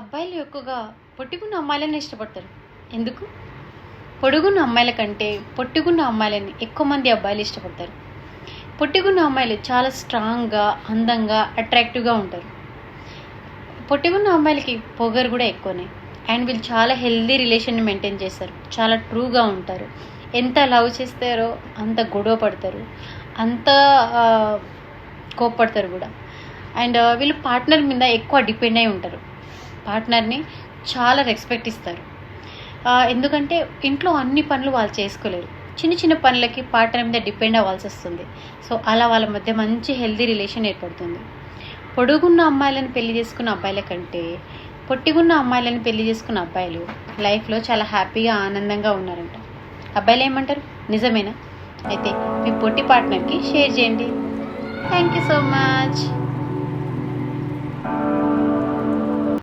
అబ్బాయిలు ఎక్కువగా పొట్టిగున్న అమ్మాయిలని ఇష్టపడతారు. ఎందుకు? పొడుగున్న అమ్మాయిల కంటే పొట్టిగున్న అమ్మాయిలని ఎక్కువ మంది అబ్బాయిలు ఇష్టపడతారు. పొట్టిగున్న అమ్మాయిలు చాలా స్ట్రాంగ్గా, అందంగా, అట్రాక్టివ్గా ఉంటారు. పొట్టిగున్న అమ్మాయిలకి పొగరు కూడా ఎక్కువనే. అండ్ వీళ్ళు చాలా హెల్దీ రిలేషన్ని మెయింటైన్ చేస్తారు. చాలా ట్రూగా ఉంటారు. ఎంత లవ్ చేస్తారో అంత గొడవ పడతారు, అంత కోప్పడతారు కూడా. అండ్ వీళ్ళు పార్ట్నర్ మీద ఎక్కువ డిపెండ్ అయి ఉంటారు. పార్ట్నర్ని చాలా రెస్పెక్ట్ ఇస్తారు. ఎందుకంటే ఇంట్లో అన్ని పనులు వాళ్ళు చేసుకోలేరు. చిన్న చిన్న పనులకి పార్ట్నర్ మీద డిపెండ్ అవ్వాల్సి వస్తుంది. సో అలా వాళ్ళ మధ్య మంచి హెల్దీ రిలేషన్ ఏర్పడుతుంది. పొడుగున్న అమ్మాయిలను పెళ్లి చేసుకున్న అబ్బాయిల కంటే పొట్టిగున్న అమ్మాయిలను పెళ్లి చేసుకున్న అబ్బాయిలు లైఫ్లో చాలా హ్యాపీగా, ఆనందంగా ఉన్నారంట. అబ్బాయిలు ఏమంటారు? నిజమేనా? అయితే మీ పొట్టి పార్ట్నర్కి షేర్ చేయండి. Thank you so much.